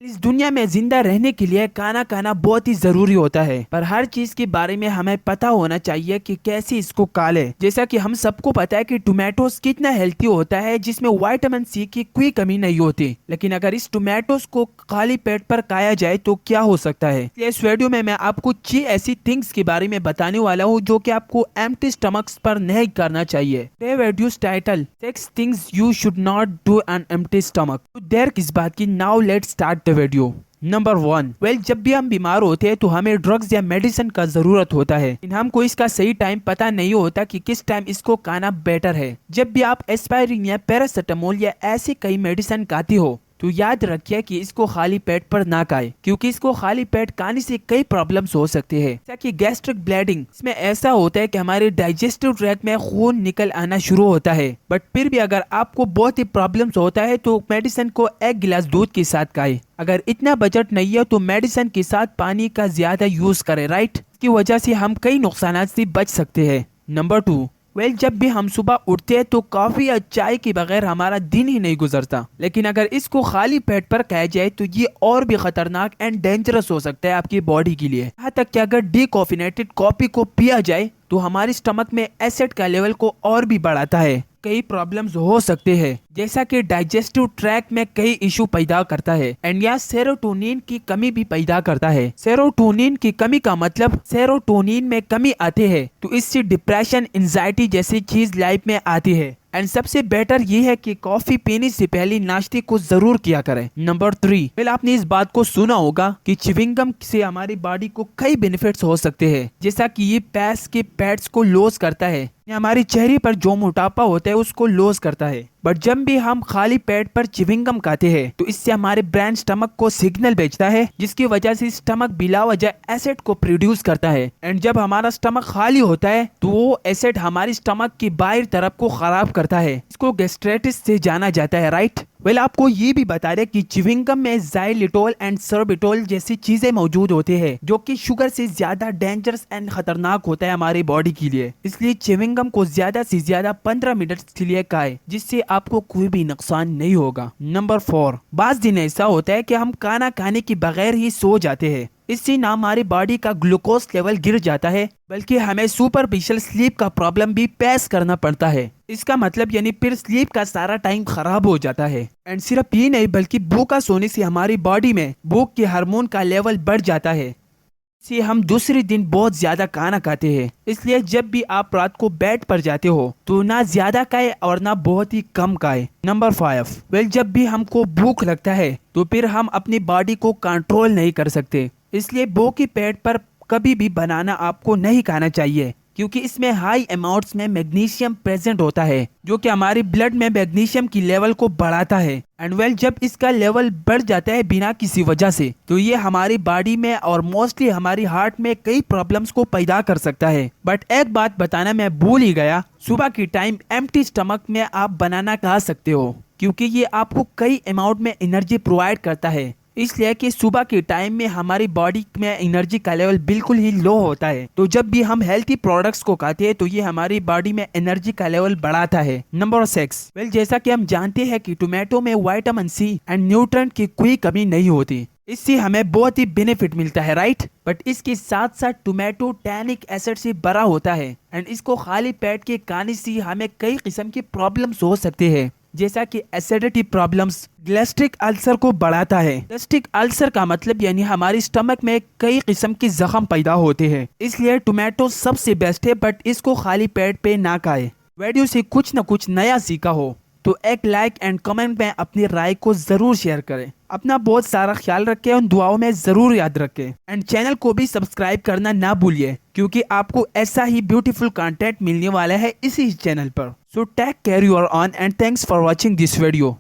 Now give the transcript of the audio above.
इस दुनिया में जिंदा रहने के लिए खाना खाना बहुत ही जरूरी होता है, पर हर चीज के बारे में हमें पता होना चाहिए कि कैसे इसको खा ले। जैसा कि हम सबको पता है कि टोमेटोस कितना हेल्थी होता है, जिसमें विटामिन सी की कोई कमी नहीं होती। लेकिन अगर इस टोमेटोस को खाली पेट पर खाया जाए तो क्या हो सकता है। इस वीडियो में मैं आपको 6 ऐसी थिंग्स के बारे में बताने वाला हूँ जो कि आपको एम्प्टी स्टमक्स पर नहीं करना चाहिए। Videos title 6 things you should not do an empty stomach. तो देर किस बात की, now let's start the video. Number 1, जब भी हम बीमार होते हैं तो हमें ड्रग्स या मेडिसिन का जरूरत होता है, लेकिन हमको इसका सही टाइम पता नहीं होता कि किस टाइम इसको खाना बेटर है। जब भी आप एस्पायरिन या पैरासिटामोल या ऐसी कई मेडिसिन खाती हो तो याद रखिए कि इसको खाली पेट पर ना खाए, क्योंकि इसको खाली पेट खाने से कई प्रॉब्लम्स हो सकते हैं, जैसा कि गैस्ट्रिक ब्लीडिंग। इसमें ऐसा होता है कि हमारे डाइजेस्टिव ट्रैक्ट में खून निकल आना शुरू होता है। बट फिर भी अगर आपको बहुत ही प्रॉब्लम्स होता है तो मेडिसिन को 1 गिलास दूध के साथ खाए। अगर इतना बजट नहीं है तो मेडिसिन के साथ पानी का ज्यादा यूज करें, राइट। इसकी वजह से हम कई नुकसान से बच सकते हैं। नंबर 2, जब भी हम सुबह उठते हैं तो कॉफी या चाय के बगैर हमारा दिन ही नहीं गुजरता, लेकिन अगर इसको खाली पेट पर खाया जाए तो ये और भी खतरनाक एंड डेंजरस हो सकता है आपकी बॉडी के लिए। यहाँ तक कि अगर डीकॉफिनेटेड कॉफी को पिया जाए तो हमारे स्टमक में एसिड का लेवल को और भी बढ़ाता है। कई प्रॉब्लम्स हो सकते हैं, जैसा कि डाइजेस्टिव ट्रैक्ट में कई इशू पैदा करता है एंड यह सेरोटोनिन की कमी भी पैदा करता है। सेरोटोनिन की कमी का मतलब सेरोटोनिन में कमी आती है तो इससे डिप्रेशन, एंजाइटी जैसी चीज लाइफ में आती है। एंड सबसे बेटर ये है कि कॉफी पीने से पहले नाश्ते को जरूर किया करें। नंबर 3, आपने इस बात को सुना होगा कि च्युइंगम से हमारी बॉडी को कई बेनिफिट्स हो सकते हैं, जैसा कि ये पैस के फैट्स को लॉस करता है, हमारे चेहरे पर जो मोटापा होता है उसको लॉस करता है। बट जब भी हम खाली पेट पर च्युइंगम खाते हैं तो इससे हमारे ब्रेन स्टमक को सिग्नल भेजता है, जिसकी वजह से स्टमक बिला वजह एसिड को प्रोड्यूस करता है। एंड जब हमारा स्टमक खाली होता है तो वो एसिड हमारी स्टमक की बाहर तरफ को खराब करता है। इसको गैस्ट्राइटिस से जाना जाता है, राइट। आपको ये भी बता दें कि च्युइंगम में जाइलिटोल एंड सोर्बिटोल जैसी चीजें मौजूद होते हैं, जो कि शुगर से ज्यादा डेंजरस एंड खतरनाक होता है हमारी बॉडी के लिए। इसलिए च्युइंगम को ज्यादा से ज्यादा 15 मिनट के लिए खाएं, जिससे आपको कोई भी नुकसान नहीं होगा। नंबर 4, बाज़ दिन ऐसा होता है कि हम खाना खाने के बगैर ही सो जाते हैं। इससे ना हमारी बॉडी का ग्लूकोज लेवल गिर जाता है, बल्कि हमें सुपरफिशियल स्लीप का प्रॉब्लम भी फेस करना पड़ता है। इसका मतलब यानी फिर स्लीप का सारा टाइम खराब हो जाता है। एंड सिर्फ ये नहीं बल्कि भूखा सोने से हमारी बॉडी में भूख के हार्मोन का लेवल बढ़ जाता है, इससे हम दूसरे दिन बहुत ज्यादा खाना खाते हैं। इसलिए जब भी आप रात को बेड पर जाते हो तो ना ज्यादा खाए और ना बहुत ही कम खाए। नंबर 5, जब भी हमको भूख लगता है तो फिर हम अपनी बॉडी को कंट्रोल नहीं कर सकते, इसलिए भूख के पेट पर कभी भी बनाना आपको नहीं खाना चाहिए, क्योंकि इसमें हाई अमाउंट्स में मैग्नीशियम प्रेजेंट होता है, जो कि हमारी ब्लड में मैग्नीशियम की लेवल को बढ़ाता है। एंड जब इसका लेवल बढ़ जाता है बिना किसी वजह से तो ये हमारी बॉडी में और मोस्टली हमारी हार्ट में कई प्रॉब्लम्स को पैदा कर सकता है। बट एक बात बताना मैं भूल ही गया, सुबह की टाइम एम्प्टी स्टमक में आप बनाना खा सकते हो, क्योंकि ये आपको कई अमाउंट में एनर्जी प्रोवाइड करता है। इसलिए कि सुबह के टाइम में हमारी बॉडी में एनर्जी का लेवल बिल्कुल ही लो होता है, तो जब भी हम हेल्थी प्रोडक्ट्स को खाते हैं तो ये हमारी बॉडी में एनर्जी का लेवल बढ़ाता है। नंबर 6, जैसा कि हम जानते हैं कि टोमेटो में विटामिन सी एंड न्यूट्रिएंट की कोई कमी नहीं होती, इससे हमें बहुत ही बेनिफिट मिलता है, राइट। बट इसके साथ साथ टोमेटो टैनिक एसिड से भरा होता है एंड इसको खाली पेट के खाने से हमें कई किस्म की प्रॉब्लम्स हो सकते हैं, जैसा कि एसिडिटी प्रॉब्लम्स। गैस्ट्रिक अल्सर को बढ़ाता है। गैस्ट्रिक अल्सर का मतलब यानी हमारी स्टमक में कई किस्म के जख्म पैदा होते हैं, इसलिए टोमेटो सबसे बेस्ट है, बट इसको खाली पेट पे ना खाए। वीडियो से कुछ न कुछ नया सीखा हो तो एक लाइक एंड कमेंट में अपनी राय को जरूर शेयर करें। अपना बहुत सारा ख्याल रखें और दुआओं में जरूर याद रखें। एंड चैनल को भी सब्सक्राइब करना ना भूलिए, क्योंकि आपको ऐसा ही ब्यूटीफुल कंटेंट मिलने वाला है इसी चैनल पर। So take care your own and thanks for watching this video.